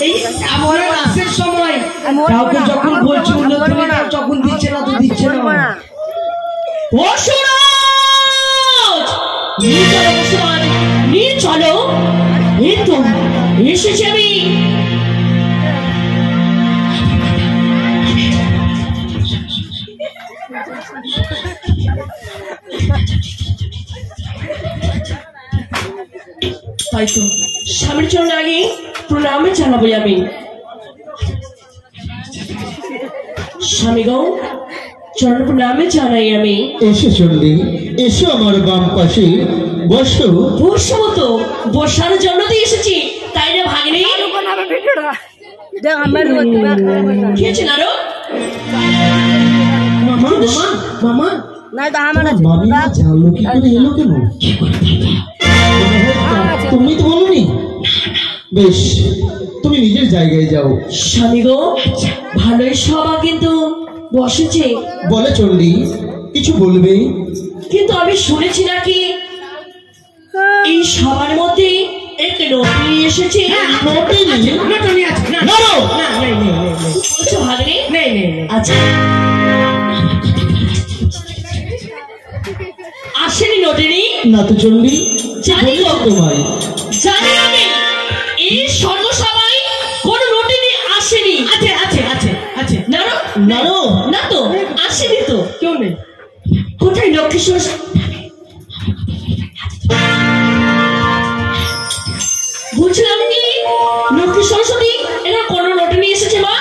এই আমরা রাতের সময় কাউকে যখন বলছি যখন দিচ্ছে না তো দিচ্ছে না। নিয়ে চলো, এই তো এসেছি আমি। তাই তো স্বামীর চরণে আগে প্রণামে জানাবো আমি। স্বামী গো, চরণ প্রণামে জানাই আমি। এসে চললি, এসো আমার বাম পাশে বসো। বসবো তো, বসার জন্য তো এসেছি, তাই না ভাগ্নে? কি হয়েছে নারো? মামা মামা মামা জানলো কি করে এলো কেন? তুমি তো বলনি। বেশ, তুমি নিজের জায়গায় যাও। স্বামী গো, ভালোই সভা কিন্তু বসেছে। বলে চন্ডী, কিছু বলবে? কিন্তু আমি শুনেছি নাকি এই সবার মধ্যে একটা নতুন এসেছে। আচ্ছা, আসেনি নটিনি? না তো চন্ডী, জানি তো তোমায় জানি আমি এই স্বর্গসভায় কোন নটিনি আসেনি। আছে আছে আছে আছে। নারো নারো না তো, আসেনি তো, কেউ নেই। কোথায় লক্ষ্মীশ্বর? বুঝলাম কি লক্ষ্মী সরস্বতী এরা কোন নটিনি এসেছে? মা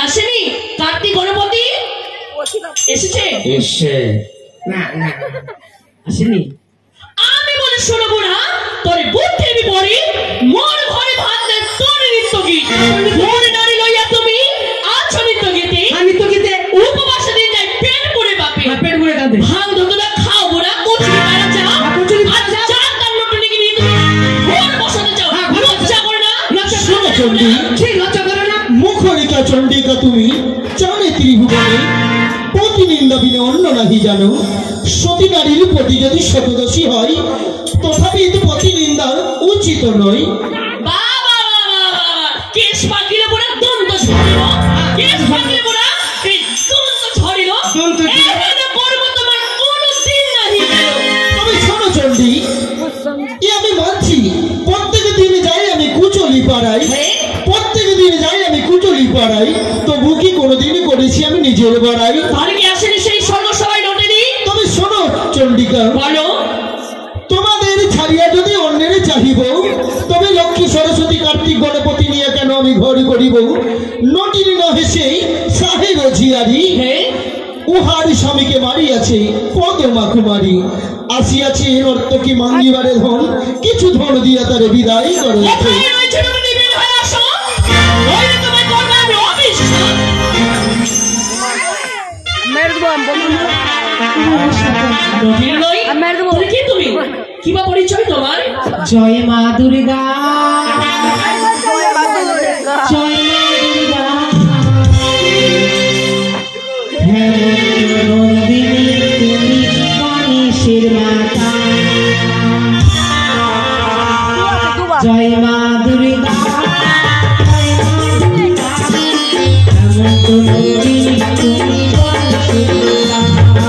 আসেনি? কার্তিক গণপতি এসেছে? এসে না না আসেনি। আমি বলে শোনাবো না তোর বুদ্ধি আমি পড়ি। মোর ঘরে ভাত নেই, তোর নৃত্য গীত। মোর নারী লইয়া তুমি আছো নৃত্য গীতে। নৃত্য গীতে উপবাসে দিন যায় পেট পুরে বাপে। পেট পুরে কাঁদে। ভাঙ ধোকরা খাও বুড়া, কচুরি পাড়া চাও। আর চার কান নটনি কি নিয়ে তুমি ঘর বসাতে চাও। লজ্জা করে না? শোনো চন্ডী, লজ্জা করে না? মুখরিকা চন্ডিকা তুমি জানে ত্রিভুবনে প্রতিনিন্দা বিনে অন্য নাহি জানো। সতী নারীর প্রতি যদি শতদোষী হয়, তথাপি তো প্রতিনিন্দা উচিত নয়। বাবা কেশ পাকিলে পড়ে দন্ত ঝরিল। কেশ পাকিলে পড়ে এই দন্ত ঝরিল। এখানে পর্ব তোমার কোনো দিন নাহি গেল। তবে শোনো চন্ডী, এ আমি মানছি, প্রত্যেক দিন যাই আমি কুচলি পাড়াই, প্রত্যেক দিন যাই আমি কুচলি পাড়াই, তবু কি কোনোদিন করেছি আমি নিজের বাড়াই? তাহলে কি আসেনি সেই স্বর্গসভায় নটেনি? তবে শোনো চন্ডিকা, বলো। তোমাদের ছাড়িয়া যদি অন্যের চাহিব, তবে লক্ষ্মী সরস্বতী কার্তিক গণপতি নিয়ে কেন আমি ঘর করিব? নটিনী নহে সেই সাহেব ঝিয়ারি, উহার স্বামীকে মারিয়াছে পদমা কুমারী। আসিয়াছে নর্তকী মাঙ্গিবারে ধন, কিছু ধন দিয়া তারে বিদায় করে। কি বা পরিচয় তোমার? জয় মা দুর্গা, জয় মা দুর্গা, নন্দিনী তুমি গণেশের মাতা। জয় মা দুর্গা, জয় মা দুর্গা, নন্দিনী তুমি গণেশের মাতা।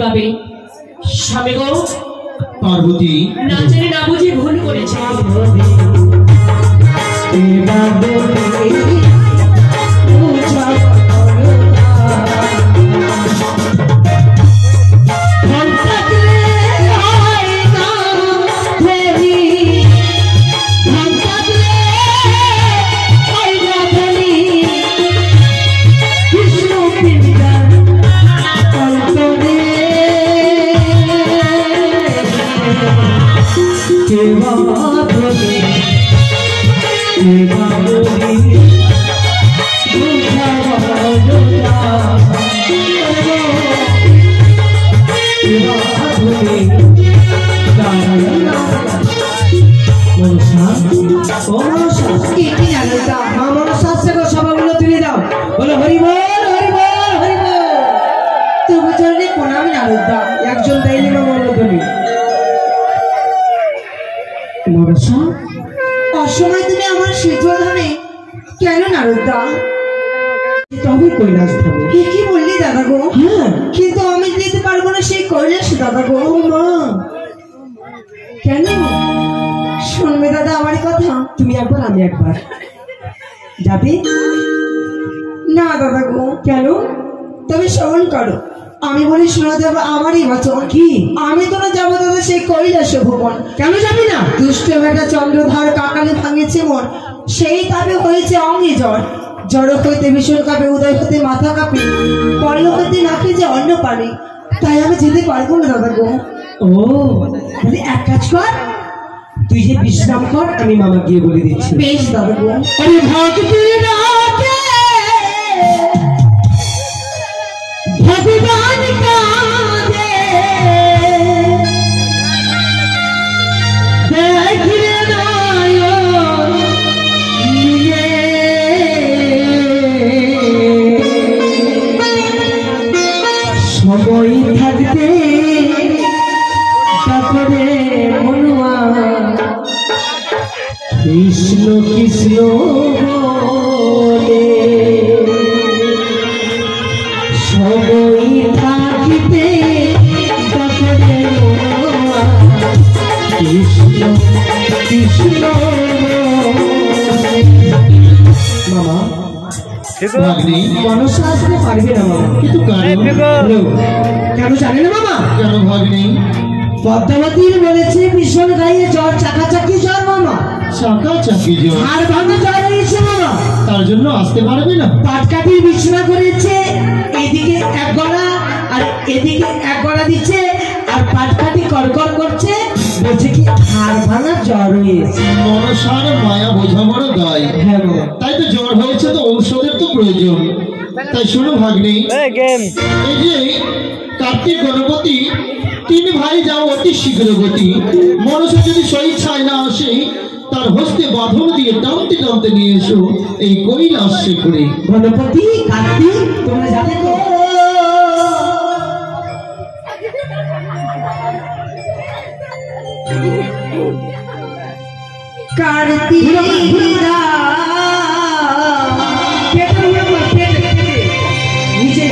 গাবে। স্বামী গো, পার্বতী না জানি না বুঝে ভুল করেছে। সবাগুলো তুলে দাও, বলো হরি বল হরি বল হরি বল। তবু চলে প্রণাম নারদা, একজন তাইলে মা বলো তুমি অসময় তুমি আমার শীতলধামে কেন নারদা? তবে কৈলাস ধামে। কি বললি দাদা গো? হ্যাঁ, কিন্তু আমি যেতে পারবো না সেই কৈলাস দাদা গো। মা কেন শুনবে দাদা আমার কথা? তুমি একবার আমি একবার যাবে না দাদা গো? কেন? তবে শ্রবণ করো, আমি বলি শোনা যাবে আমারই বচন। কি? আমি তো না যাবো দাদা সেই কৈলাস ভুবন। কেন যাবি না? দুষ্ট বেটা চন্দ্রধার কাকালে ভাঙেছে মন, সেই তাবে হয়েছে অঙ্গে জ্বর। জড় হইতে ভীষণ কাঁপে, উদয় হতে মাথা কাঁপে, পরলোক হতে নাকে যে অন্ন পানি। তাই আমি যেতে পারবো না দাদা গো। ও তাহলে এক কাজ কর, তুই যে বিশ্রাম কর, আমি মামা গিয়ে বলে দিচ্ছি। বেশ দাদা গো। আরে ভক্তি রাতে ভগবান কাঁদে, দেখলে নয়ন নিয়ে সময় থাকতে তারপরে মনুয়া কৃষ্ণ কৃষ্ণ বলে সবই থাকিতে তারপরে মনুয়া কৃষ্ণ কৃষ্ণ। মামা মানুষ আসতে পারবে না মামা, কিন্তু কেন জানে না মামা? কেন ভাগ্নি? পদ্মাবতীর বলেছে ভীষণ গায়ে জ্বর, চাকাচাকি জ্বর মামা, চাকাচাকি জ্বর, আর ভাঙা জ্বর হয়েছে মামা। তার জন্য আসতে পারবে না। পাটকাঠির বিছানা করেছে, এদিকে এক গড়া আর এদিকে এক গড়া দিচ্ছে, আর পাটকাঠি করকর করছে, বলছে কি হাড় ভাঙা জ্বর হয়েছে। মনসার মায়া বোঝা বড় দায়। হ্যাঁ বাবা, তাই তো জ্বর হয়েছে, তো ঔষধের তো প্রয়োজন। তাই শোনো ভাগ্নি, এই যে কার্তিক গণপতি তিন ভাই যাও অতি শীঘ্র গতি। মনসা যদি স্বেচ্ছায় না আসে, তার হস্তে বাঁধন দিয়ে টানতে টানতে নিয়ে এসো এই কৈলাসে করে। গণপতি কার্তিক তোমরা যাবে তো? কার্তিক নিচে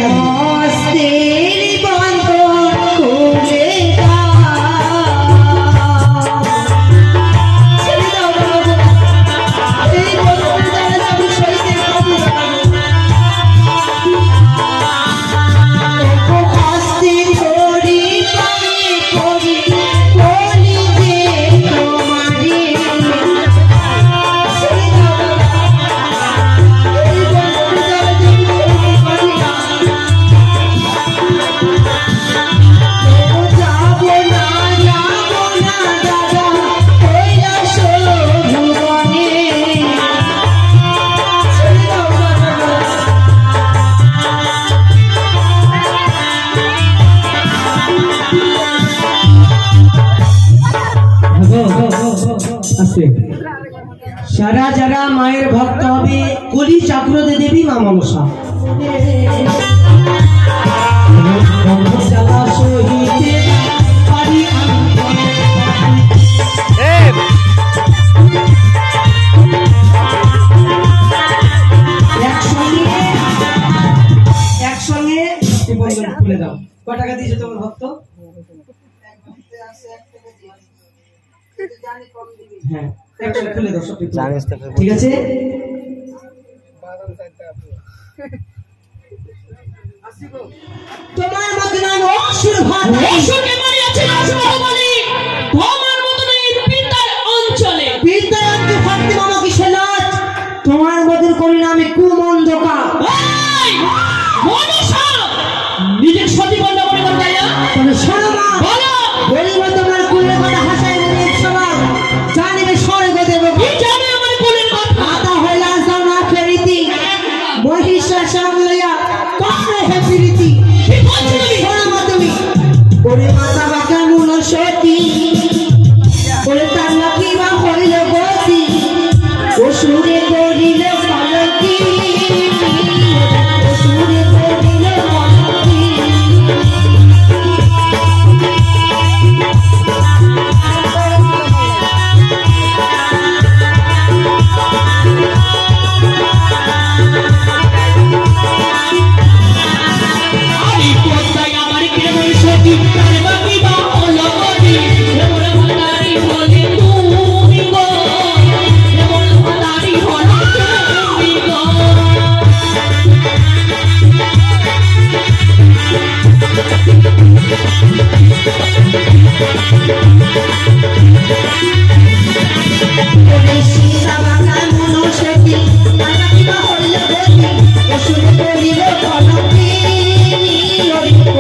সারা যারা মায়ের ভক্ত হবে কলি চক্রতে দেবী মা মনসা। একসঙ্গে খুলে দাও। কয় টাকা দিয়েছে তোমার ভক্ত? হ্যাঁ একটা খুলে দাও সব ঠিক আছে। তোমার মতো নয় অসুর ভাত অসুরকে মারিয়াছে বলি তোমার মতো নেই পিতার অঞ্চলে বিদ্যায় অঞ্চল থাকতে মামা কিসে লাজ, তোমার মতো করি না আমি কুমন্ধকা। এই মনুষ্য নিজের সতী বন্ধ করে করতে না তবে শোনো মা, বলো বলিব তোমার কুলের কথা হাসাই বলে এক সবার জানিবে স্বর্গ দেব কি জানে আমার কোলের কথা আদা হইলা যাও না ফেরিতি মহিষার সামলাইয়া কানে হে ফিরিতি। কি বলছো তুমি? শোনো মা তুমি ওরে মাতা বা কেমন সতী, ওরে তার নাকি বা হইল গতি, অসুরে করিল পালকি, অসুরে করিল পালকি। আমি কোথায় আমার কেমন সতী তার বাকি বা হলো গতি এমন ভাতারি হলে তুমি গো এমন ভাতারি হলে তুমি গো ওরে সীতা বা কেমন সতী, তার নাকি বা হইল গতি, অসুরে করিল পালকি,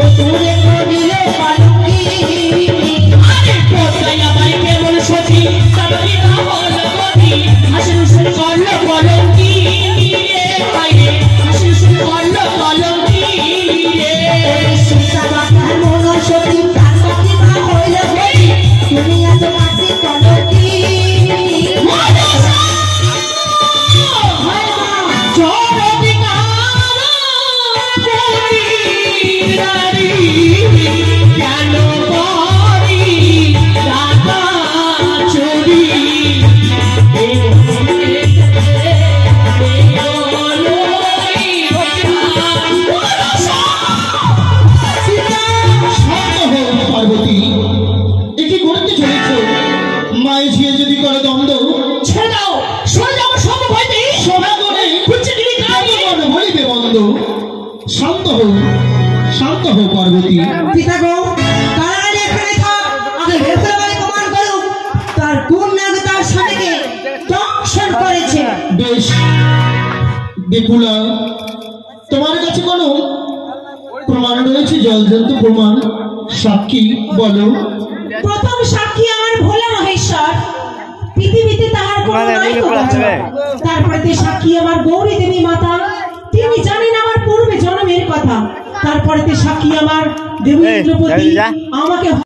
অসুরে করিল পালকি। আরে কোথায় আমার কেমন সতী তার বাকি বা হলো গতি হাসির সুর করলো কলঙ্কি রে ভাই রে হাসির সুর করলো কলঙ্কি রে ওরে সীতা বা কেমন সতী, তার নাকি বা হইল গতি, তুমি এত মাটি কলকি। পার্বতী একে করতে চলেছ, মায়ের ঝিয়ে যদি করে দ্বন্দ্ব সোনা করে বলিবে বন্ধ। শান্ত হও, শান্ত হও পার্বতী। পিতা গো, তাড়াতাড়ি এখানে থাক, আগে ভেতরে বাড়ি কমান করুক, তার কোন নাগে তার স্বামীকে দংশন করেছে। বেশ বেকুলা, তোমার কাছে কোনো প্রমাণ রয়েছে? জলজন্ত প্রমাণ, সাক্ষী বলো। প্রথম সাক্ষী আমার ভোলা মহেশ্বর, পৃথিবীতে তাহার কোনো নাই তো বাঁচা। তারপরে সাক্ষী আমার গৌরী দেবী মাতা, তিনি জানেন আমার পূর্বে জন্মের কথা। তারপরে সাক্ষী আমার দেবী ইন্দ্রপতি আমাকে